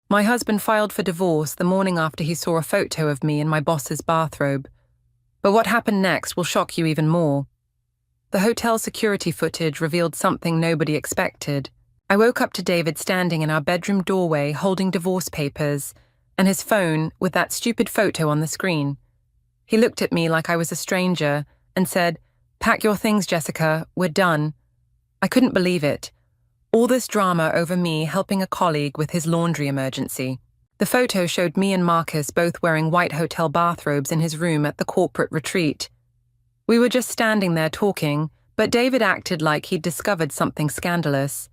My husband filed for divorce the morning after he saw a photo of me in my boss's bathrobe. But what happened next will shock you even more. The hotel security footage revealed something nobody expected. I woke up to David standing in our bedroom doorway holding divorce papers and his phone with that stupid photo on the screen. He looked at me like I was a stranger and said, "Pack your things, Jessica, we're done." I couldn't believe it. All this drama over me helping a colleague with his laundry emergency. The photo showed me and Marcus both wearing white hotel bathrobes in his room at the corporate retreat. We were just standing there talking, but David acted like he'd discovered something scandalous.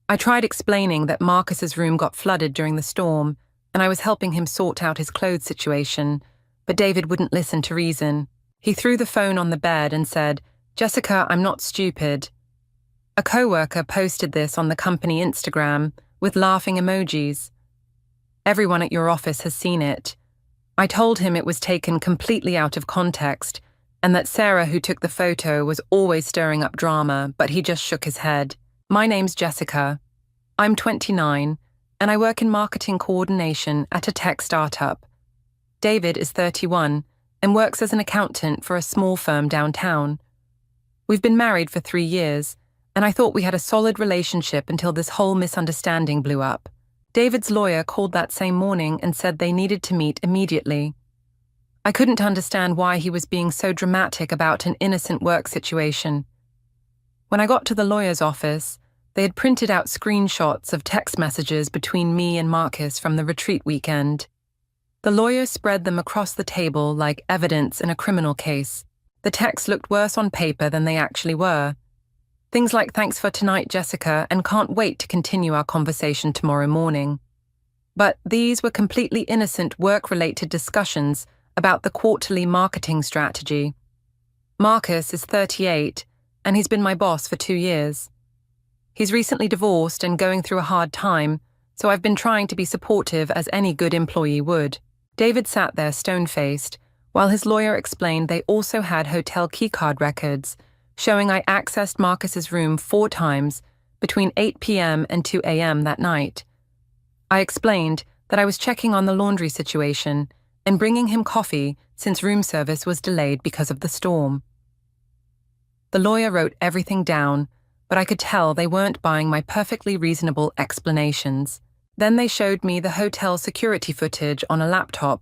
I tried explaining that Marcus's room got flooded during the storm, and I was helping him sort out his clothes situation, but David wouldn't listen to reason. He threw the phone on the bed and said, "Jessica, I'm not stupid." A coworker posted this on the company Instagram with laughing emojis. "Everyone at your office has seen it." I told him it was taken completely out of context and that Sarah, who took the photo, was always stirring up drama, but he just shook his head. "My name's Jessica. I'm 29, and I work in marketing coordination at a tech startup. David is 31 and works as an accountant for a small firm downtown. We've been married for 3 years, and I thought we had a solid relationship until this whole misunderstanding blew up. David's lawyer called that same morning and said they needed to meet immediately. I couldn't understand why he was being so dramatic about an innocent work situation. When I got to the lawyer's office, they had printed out screenshots of text messages between me and Marcus from the retreat weekend. The lawyer spread them across the table like evidence in a criminal case. The texts looked worse on paper than they actually were. Things like "Thanks for tonight, Jessica, and can't wait to continue our conversation tomorrow morning." But these were completely innocent work-related discussions about the quarterly marketing strategy. Marcus is 38, and he's been my boss for 2 years. He's recently divorced and going through a hard time, so I've been trying to be supportive as any good employee would. David sat there stone-faced, while his lawyer explained they also had hotel keycard records, showing I accessed Marcus's room 4 times between 8 p.m. and 2 a.m. that night. I explained that I was checking on the laundry situation and bringing him coffee since room service was delayed because of the storm. The lawyer wrote everything down, but I could tell they weren't buying my perfectly reasonable explanations. Then they showed me the hotel security footage on a laptop.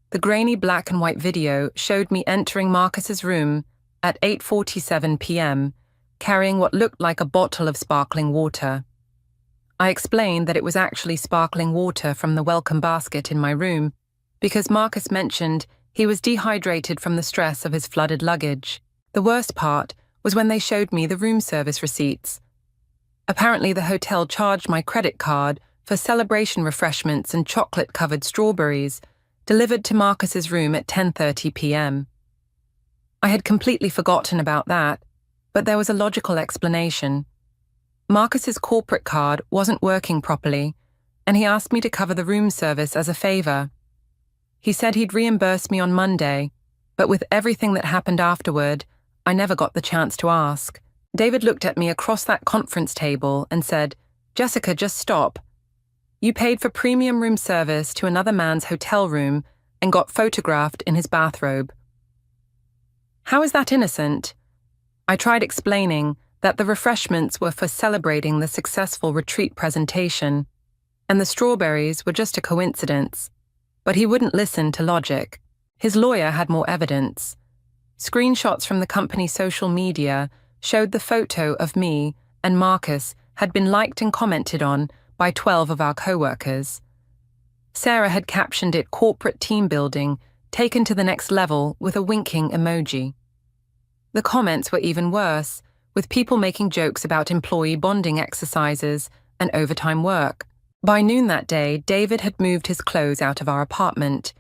The grainy black and white video showed me entering Marcus's room at 8:47 p.m., carrying what looked like a bottle of sparkling water. I explained that it was actually sparkling water from the welcome basket in my room, because Marcus mentioned he was dehydrated from the stress of his flooded luggage. The worst part was when they showed me the room service receipts. Apparently the hotel charged my credit card for celebration refreshments and chocolate-covered strawberries delivered to Marcus's room at 10:30 p.m. I had completely forgotten about that, but there was a logical explanation. Marcus's corporate card wasn't working properly, and he asked me to cover the room service as a favor. He said he'd reimburse me on Monday, but with everything that happened afterward, I never got the chance to ask. David looked at me across that conference table and said, "Jessica, just stop. You paid for premium room service to another man's hotel room and got photographed in his bathrobe. How is that innocent?" I tried explaining that the refreshments were for celebrating the successful retreat presentation, and the strawberries were just a coincidence. But he wouldn't listen to logic. His lawyer had more evidence. Screenshots from the company's social media showed the photo of me and Marcus had been liked and commented on by 12 of our co-workers. Sarah had captioned it "corporate team building, taken to the next level" with a winking emoji. The comments were even worse, with people making jokes about employee bonding exercises and overtime work. By noon that day, David had moved his clothes out of our apartment.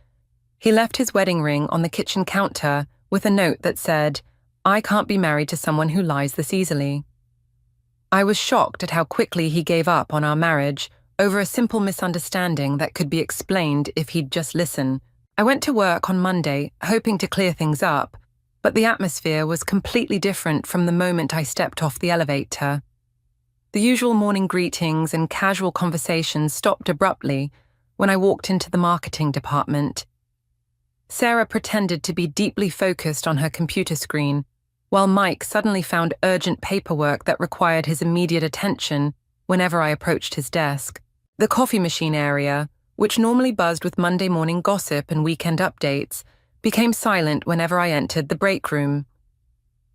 He left his wedding ring on the kitchen counter with a note that said, "I can't be married to someone who lies this easily." I was shocked at how quickly he gave up on our marriage over a simple misunderstanding that could be explained if he'd just listen. I went to work on Monday, hoping to clear things up, but the atmosphere was completely different from the moment I stepped off the elevator. The usual morning greetings and casual conversations stopped abruptly when I walked into the marketing department. Sarah pretended to be deeply focused on her computer screen, while Mike suddenly found urgent paperwork that required his immediate attention whenever I approached his desk. The coffee machine area, which normally buzzed with Monday morning gossip and weekend updates, became silent whenever I entered the break room.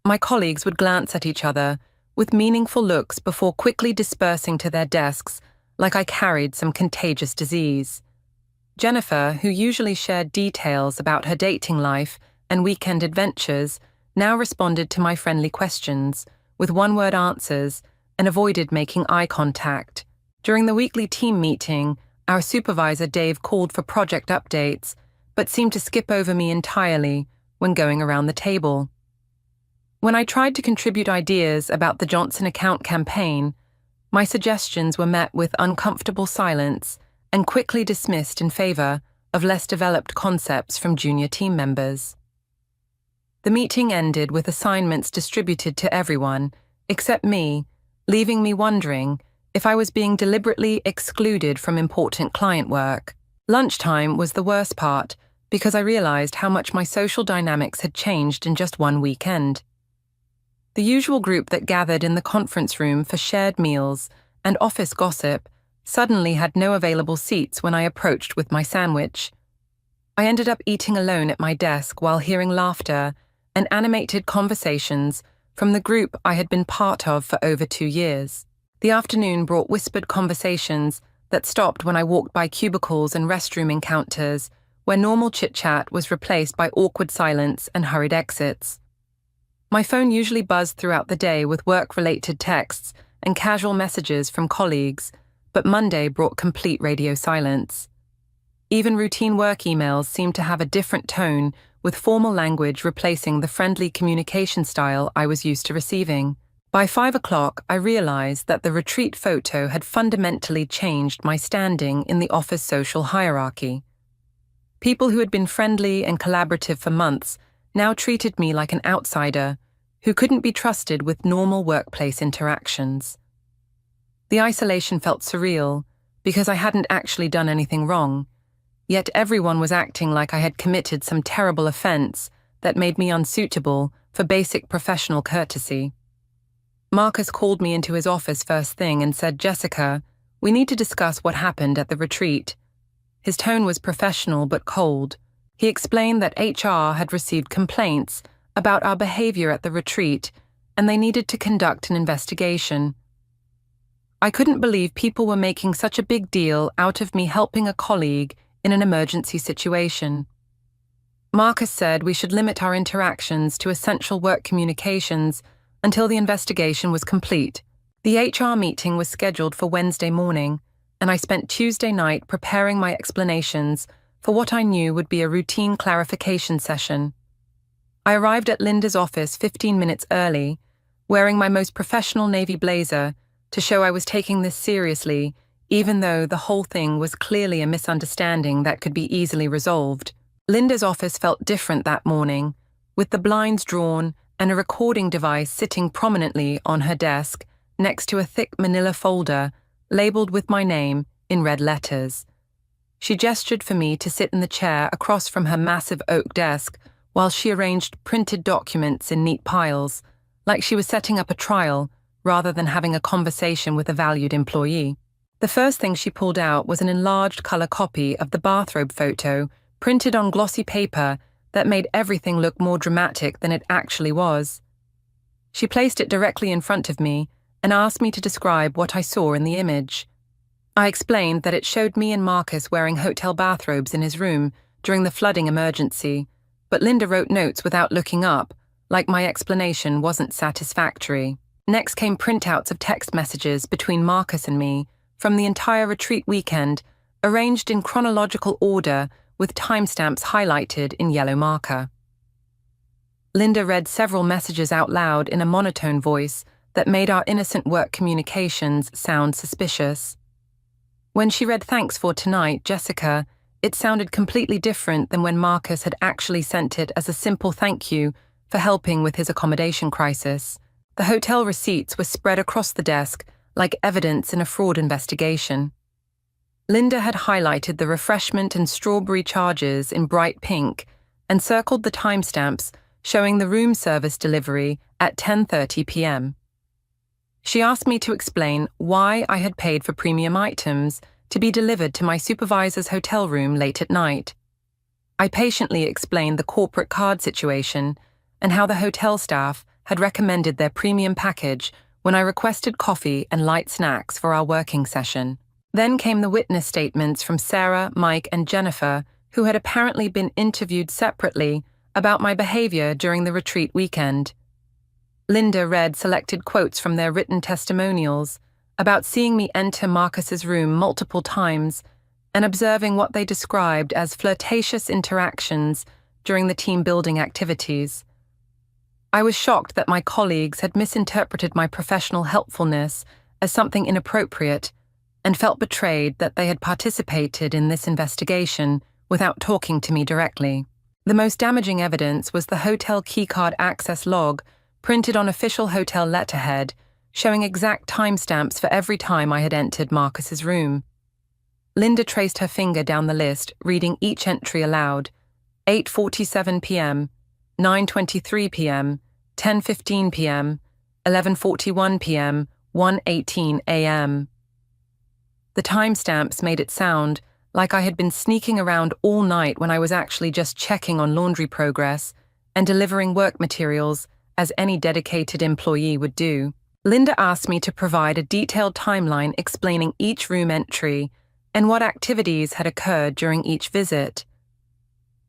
My colleagues would glance at each other with meaningful looks before quickly dispersing to their desks like I carried some contagious disease. Jennifer, who usually shared details about her dating life and weekend adventures, now responded to my friendly questions with one-word answers and avoided making eye contact. During the weekly team meeting, our supervisor Dave called for project updates, but seemed to skip over me entirely when going around the table. When I tried to contribute ideas about the Johnson account campaign, my suggestions were met with uncomfortable silence and quickly dismissed in favor of less developed concepts from junior team members. The meeting ended with assignments distributed to everyone, except me, leaving me wondering if I was being deliberately excluded from important client work. Lunchtime was the worst part because I realized how much my social dynamics had changed in just one weekend. The usual group that gathered in the conference room for shared meals and office gossip suddenly had no available seats when I approached with my sandwich. I ended up eating alone at my desk while hearing laughter and animated conversations from the group I had been part of for over 2 years. The afternoon brought whispered conversations that stopped when I walked by cubicles and restroom encounters where normal chit-chat was replaced by awkward silence and hurried exits. My phone usually buzzed throughout the day with work-related texts and casual messages from colleagues, but Monday brought complete radio silence. Even routine work emails seemed to have a different tone, with formal language replacing the friendly communication style I was used to receiving. By 5 o'clock, I realized that the retreat photo had fundamentally changed my standing in the office social hierarchy. People who had been friendly and collaborative for months now treated me like an outsider who couldn't be trusted with normal workplace interactions. The isolation felt surreal because I hadn't actually done anything wrong, yet everyone was acting like I had committed some terrible offense that made me unsuitable for basic professional courtesy. Marcus called me into his office first thing and said, "Jessica, we need to discuss what happened at the retreat." His tone was professional but cold. He explained that HR had received complaints about our behavior at the retreat and they needed to conduct an investigation. I couldn't believe people were making such a big deal out of me helping a colleague in an emergency situation. Marcus said we should limit our interactions to essential work communications until the investigation was complete. The HR meeting was scheduled for Wednesday morning, and I spent Tuesday night preparing my explanations for what I knew would be a routine clarification session. I arrived at Linda's office 15 minutes early, wearing my most professional navy blazer to show I was taking this seriously, even though the whole thing was clearly a misunderstanding that could be easily resolved. Linda's office felt different that morning, with the blinds drawn and a recording device sitting prominently on her desk next to a thick manila folder labeled with my name in red letters. She gestured for me to sit in the chair across from her massive oak desk while she arranged printed documents in neat piles, like she was setting up a trial rather than having a conversation with a valued employee. The first thing she pulled out was an enlarged color copy of the bathrobe photo printed on glossy paper that made everything look more dramatic than it actually was. She placed it directly in front of me and asked me to describe what I saw in the image. I explained that it showed me and Marcus wearing hotel bathrobes in his room during the flooding emergency, but Linda wrote notes without looking up, like my explanation wasn't satisfactory. Next came printouts of text messages between Marcus and me from the entire retreat weekend, arranged in chronological order with timestamps highlighted in yellow marker. Linda read several messages out loud in a monotone voice that made our innocent work communications sound suspicious. When she read "Thanks for tonight, Jessica," it sounded completely different than when Marcus had actually sent it as a simple thank you for helping with his accommodation crisis. The hotel receipts were spread across the desk like evidence in a fraud investigation. Linda had highlighted the refreshment and strawberry charges in bright pink and circled the timestamps showing the room service delivery at 10:30 p.m. She asked me to explain why I had paid for premium items to be delivered to my supervisor's hotel room late at night. I patiently explained the corporate card situation and how the hotel staff had recommended their premium package when I requested coffee and light snacks for our working session. Then came the witness statements from Sarah, Mike, and Jennifer, who had apparently been interviewed separately about my behavior during the retreat weekend. Linda read selected quotes from their written testimonials about seeing me enter Marcus's room multiple times and observing what they described as flirtatious interactions during the team-building activities. I was shocked that my colleagues had misinterpreted my professional helpfulness as something inappropriate and felt betrayed that they had participated in this investigation without talking to me directly. The most damaging evidence was the hotel keycard access log printed on official hotel letterhead, showing exact timestamps for every time I had entered Marcus's room. Linda traced her finger down the list, reading each entry aloud: 8:47 p.m., 9:23 p.m., 10:15 p.m., 11:41 p.m., 1:18 a.m. The timestamps made it sound like I had been sneaking around all night when I was actually just checking on laundry progress and delivering work materials as any dedicated employee would do. Linda asked me to provide a detailed timeline explaining each room entry and what activities had occurred during each visit.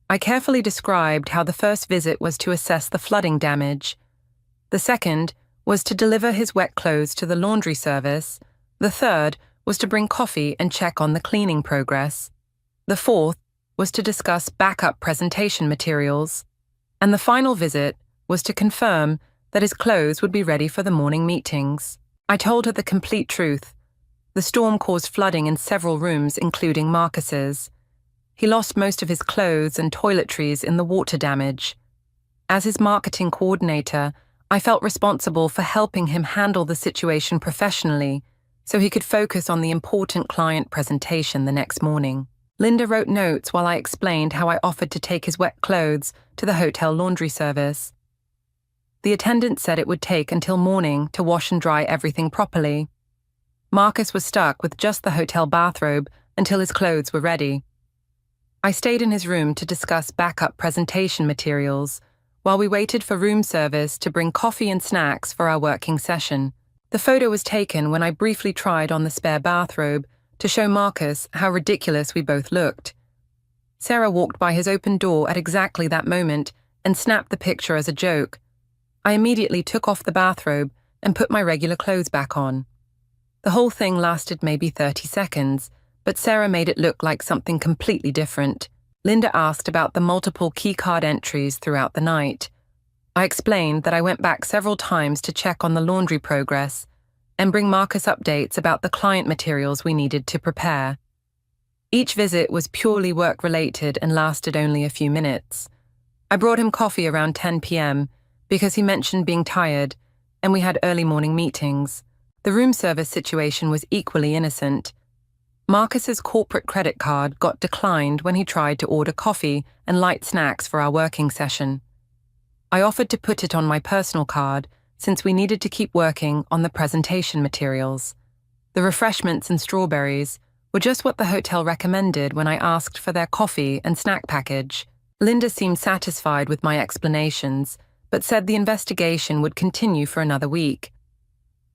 I carefully described how the first visit was to assess the flooding damage. The second was to deliver his wet clothes to the laundry service. The third was to bring coffee and check on the cleaning progress. The fourth was to discuss backup presentation materials. And the final visit was to confirm that his clothes would be ready for the morning meetings. I told her the complete truth. The storm caused flooding in several rooms, including Marcus's. He lost most of his clothes and toiletries in the water damage. As his marketing coordinator, I felt responsible for helping him handle the situation professionally so he could focus on the important client presentation the next morning. Linda wrote notes while I explained how I offered to take his wet clothes to the hotel laundry service. The attendant said it would take until morning to wash and dry everything properly. Marcus was stuck with just the hotel bathrobe until his clothes were ready. I stayed in his room to discuss backup presentation materials while we waited for room service to bring coffee and snacks for our working session. The photo was taken when I briefly tried on the spare bathrobe to show Marcus how ridiculous we both looked. Sarah walked by his open door at exactly that moment and snapped the picture as a joke. I immediately took off the bathrobe and put my regular clothes back on. The whole thing lasted maybe 30 seconds, but Sarah made it look like something completely different. Linda asked about the multiple keycard entries throughout the night. I explained that I went back several times to check on the laundry progress and bring Marcus updates about the client materials we needed to prepare. Each visit was purely work-related and lasted only a few minutes. I brought him coffee around 10 p.m. because he mentioned being tired, and we had early morning meetings. The room service situation was equally innocent. Marcus's corporate credit card got declined when he tried to order coffee and light snacks for our working session. I offered to put it on my personal card since we needed to keep working on the presentation materials. The refreshments and strawberries were just what the hotel recommended when I asked for their coffee and snack package. Linda seemed satisfied with my explanations, but said the investigation would continue for another week.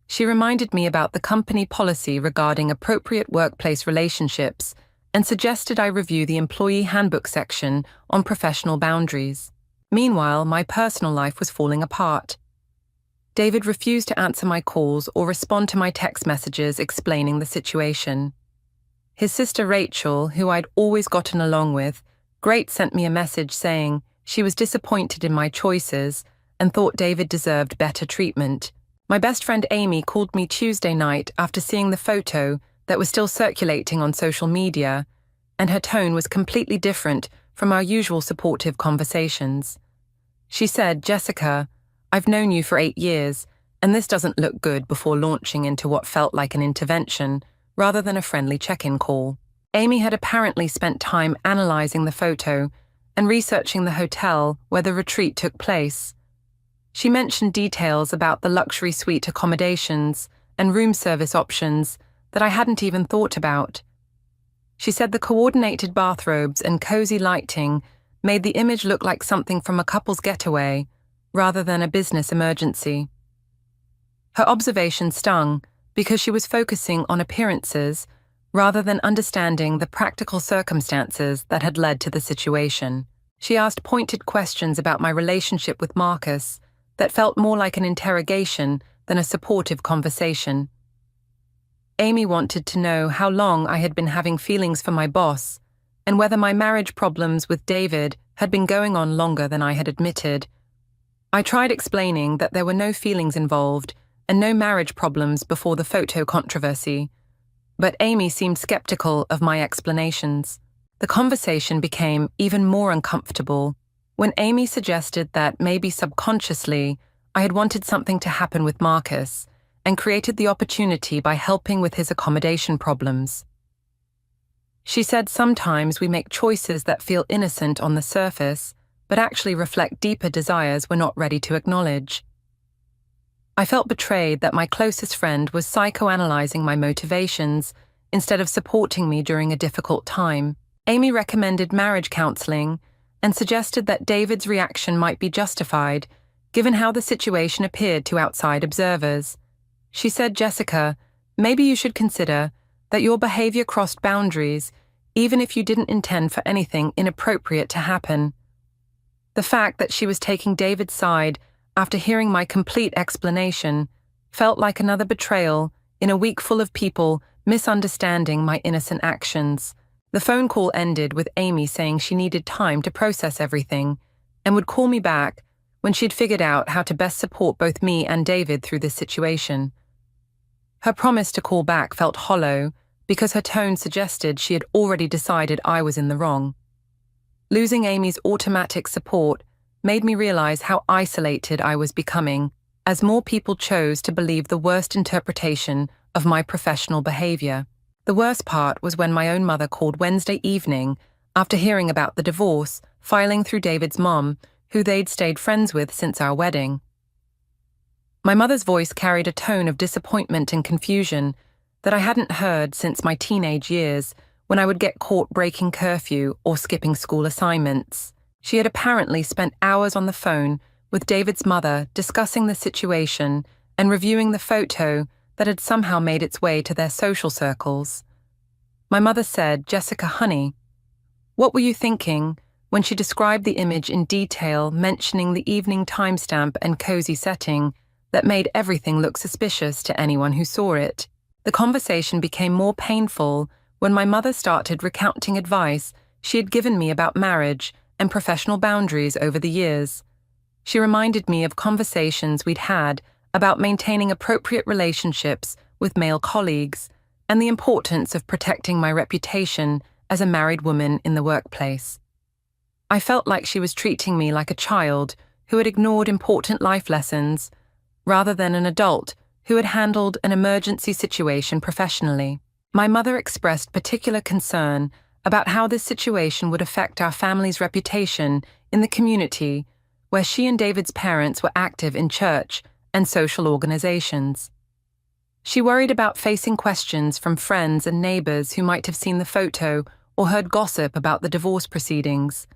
She reminded me about the company policy regarding appropriate workplace relationships and suggested I review the employee handbook section on professional boundaries. Meanwhile, my personal life was falling apart. David refused to answer my calls or respond to my text messages explaining the situation. His sister Rachel, who I'd always gotten along with, sent me a message saying she was disappointed in my choices and thought David deserved better treatment. My best friend Amy called me Tuesday night after seeing the photo that was still circulating on social media, and her tone was completely different from our usual supportive conversations. She said, "Jessica, I've known you for 8 years, And this doesn't look good before launching into what felt like an intervention rather than a friendly check-in call. Amy had apparently spent time analyzing the photo and researching the hotel where the retreat took place. She mentioned details about the luxury suite accommodations and room service options that I hadn't even thought about. She said the coordinated bathrobes and cozy lighting made the image look like something from a couple's getaway rather than a business emergency. Her observation stung because she was focusing on appearances rather than understanding the practical circumstances that had led to the situation. She asked pointed questions about my relationship with Marcus that felt more like an interrogation than a supportive conversation. Amy wanted to know how long I had been having feelings for my boss and whether my marriage problems with David had been going on longer than I had admitted. I tried explaining that there were no feelings involved and no marriage problems before the photo controversy, but Amy seemed skeptical of my explanations. The conversation became even more uncomfortable when Amy suggested that maybe subconsciously I had wanted something to happen with Marcus and created the opportunity by helping with his accommodation problems. She said sometimes we make choices that feel innocent on the surface, but actually reflect deeper desires we're not ready to acknowledge. I felt betrayed that my closest friend was psychoanalyzing my motivations instead of supporting me during a difficult time. Amy recommended marriage counseling and suggested that David's reaction might be justified, given how the situation appeared to outside observers. She said, "Jessica, maybe you should consider that your behavior crossed boundaries, even if you didn't intend for anything inappropriate to happen." The fact that she was taking David's side after hearing my complete explanation felt like another betrayal in a week full of people misunderstanding my innocent actions. The phone call ended with Amy saying she needed time to process everything and would call me back when she'd figured out how to best support both me and David through this situation. Her promise to call back felt hollow because her tone suggested she had already decided I was in the wrong. Losing Amy's automatic support made me realize how isolated I was becoming as more people chose to believe the worst interpretation of my professional behavior. The worst part was when my own mother called Wednesday evening after hearing about the divorce, filing through David's mom, who they'd stayed friends with since our wedding. My mother's voice carried a tone of disappointment and confusion that I hadn't heard since my teenage years when I would get caught breaking curfew or skipping school assignments. She had apparently spent hours on the phone with David's mother discussing the situation and reviewing the photo that had somehow made its way to their social circles. My mother said, "Jessica, honey, what were you thinking?" when she described the image in detail, mentioning the evening timestamp and cozy setting that made everything look suspicious to anyone who saw it. The conversation became more painful when my mother started recounting advice she had given me about marriage and professional boundaries over the years. She reminded me of conversations we'd had about maintaining appropriate relationships with male colleagues and the importance of protecting my reputation as a married woman in the workplace. I felt like she was treating me like a child who had ignored important life lessons, rather than an adult who had handled an emergency situation professionally. My mother expressed particular concern about how this situation would affect our family's reputation in the community where she and David's parents were active in church and social organizations. She worried about facing questions from friends and neighbors who might have seen the photo or heard gossip about the divorce proceedings.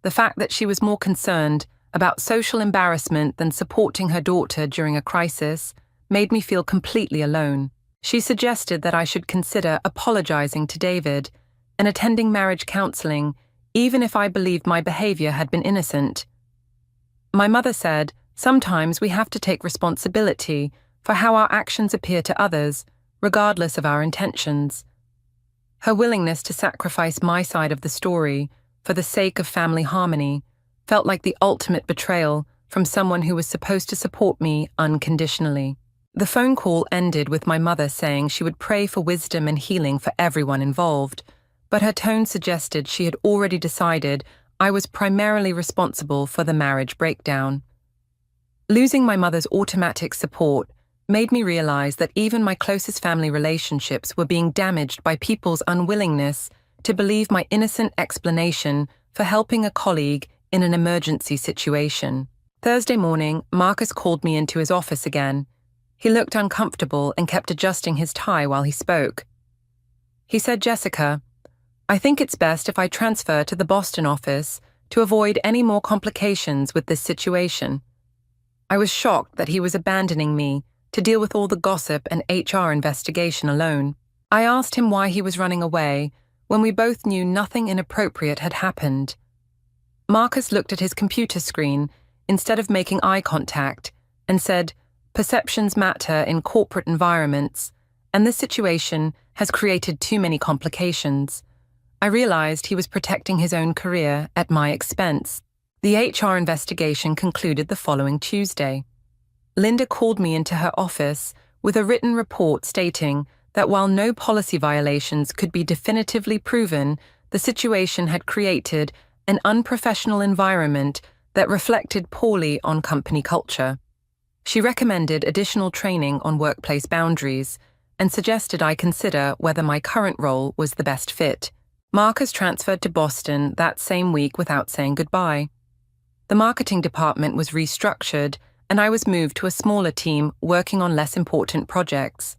The fact that she was more concerned about social embarrassment than supporting her daughter during a crisis made me feel completely alone. She suggested that I should consider apologizing to David and attending marriage counseling, even if I believed my behavior had been innocent. My mother said, "Sometimes we have to take responsibility for how our actions appear to others, regardless of our intentions." Her willingness to sacrifice my side of the story for the sake of family harmony felt like the ultimate betrayal from someone who was supposed to support me unconditionally. The phone call ended with my mother saying she would pray for wisdom and healing for everyone involved, but her tone suggested she had already decided I was primarily responsible for the marriage breakdown. Losing my mother's automatic support made me realize that even my closest family relationships were being damaged by people's unwillingness to believe my innocent explanation for helping a colleague in an emergency situation. Thursday morning, Marcus called me into his office again. He looked uncomfortable and kept adjusting his tie while he spoke. He said, "Jessica, I think it's best if I transfer to the Boston office to avoid any more complications with this situation." I was shocked that he was abandoning me to deal with all the gossip and HR investigation alone. I asked him why he was running away when we both knew nothing inappropriate had happened. Marcus looked at his computer screen instead of making eye contact and said, "Perceptions matter in corporate environments, and this situation has created too many complications." I realized he was protecting his own career at my expense. The HR investigation concluded the following Tuesday. Linda called me into her office with a written report stating that while no policy violations could be definitively proven, the situation had created an unprofessional environment that reflected poorly on company culture. She recommended additional training on workplace boundaries and suggested I consider whether my current role was the best fit. Marcus transferred to Boston that same week without saying goodbye. The marketing department was restructured, and I was moved to a smaller team working on less important projects.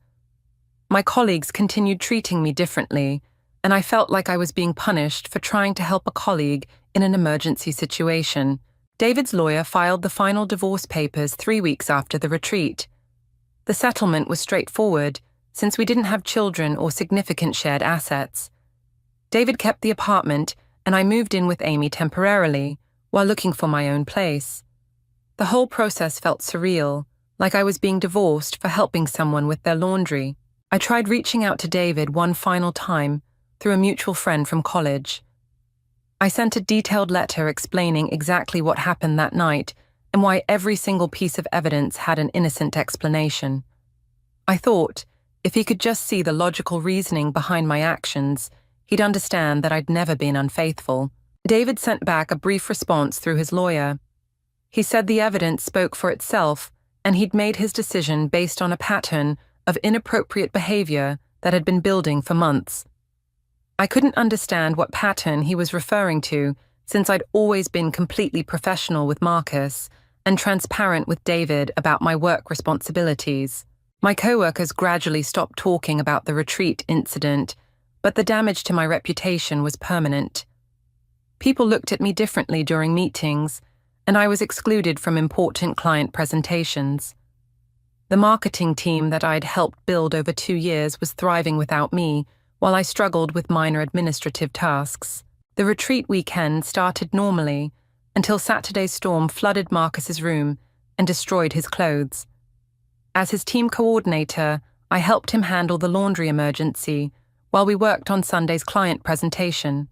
My colleagues continued treating me differently, and I felt like I was being punished for trying to help a colleague in an emergency situation. David's lawyer filed the final divorce papers 3 weeks after the retreat. The settlement was straightforward, since we didn't have children or significant shared assets. David kept the apartment, and I moved in with Amy temporarily, while looking for my own place. The whole process felt surreal, like I was being divorced for helping someone with their laundry. I tried reaching out to David one final time through a mutual friend from college. I sent a detailed letter explaining exactly what happened that night and why every single piece of evidence had an innocent explanation. I thought, if he could just see the logical reasoning behind my actions, he'd understand that I'd never been unfaithful. David sent back a brief response through his lawyer. He said the evidence spoke for itself, and he'd made his decision based on a pattern of inappropriate behavior that had been building for months. I couldn't understand what pattern he was referring to, since I'd always been completely professional with Marcus and transparent with David about my work responsibilities. My coworkers gradually stopped talking about the retreat incident, but the damage to my reputation was permanent. People looked at me differently during meetings, and I was excluded from important client presentations. The marketing team that I'd helped build over 2 years was thriving without me, while I struggled with minor administrative tasks. The retreat weekend started normally until Saturday's storm flooded Marcus's room and destroyed his clothes. As his team coordinator, I helped him handle the laundry emergency while we worked on Sunday's client presentation.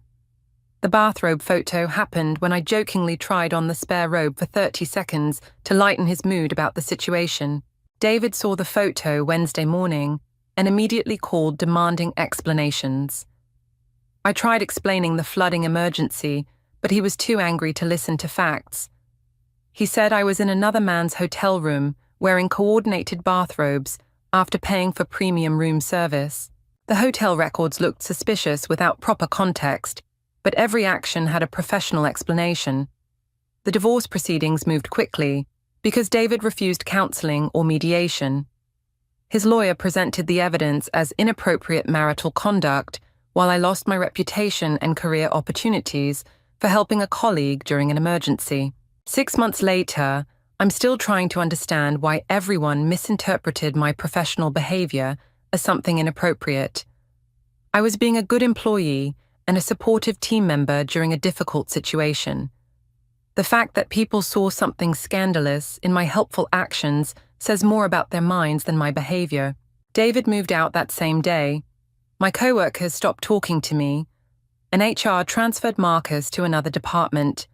The bathrobe photo happened when I jokingly tried on the spare robe for 30 seconds to lighten his mood about the situation. David saw the photo Wednesday morning and immediately called demanding explanations. I tried explaining the flooding emergency, but he was too angry to listen to facts. He said I was in another man's hotel room wearing coordinated bathrobes after paying for premium room service. The hotel records looked suspicious without proper context, but every action had a professional explanation. The divorce proceedings moved quickly because David refused counseling or mediation. His lawyer presented the evidence as inappropriate marital conduct, while I lost my reputation and career opportunities for helping a colleague during an emergency. 6 months later, I'm still trying to understand why everyone misinterpreted my professional behavior as something inappropriate. I was being a good employee and a supportive team member during a difficult situation. The fact that people saw something scandalous in my helpful actions says more about their minds than my behavior. David moved out that same day. My coworkers stopped talking to me, and HR transferred Marcus to another department.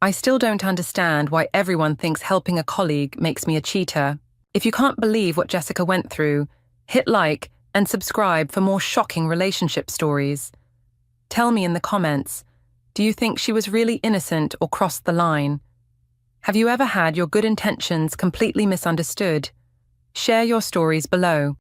I still don't understand why everyone thinks helping a colleague makes me a cheater. If you can't believe what Jessica went through, hit like and subscribe for more shocking relationship stories. Tell me in the comments, do you think she was really innocent or crossed the line? Have you ever had your good intentions completely misunderstood? Share your stories below.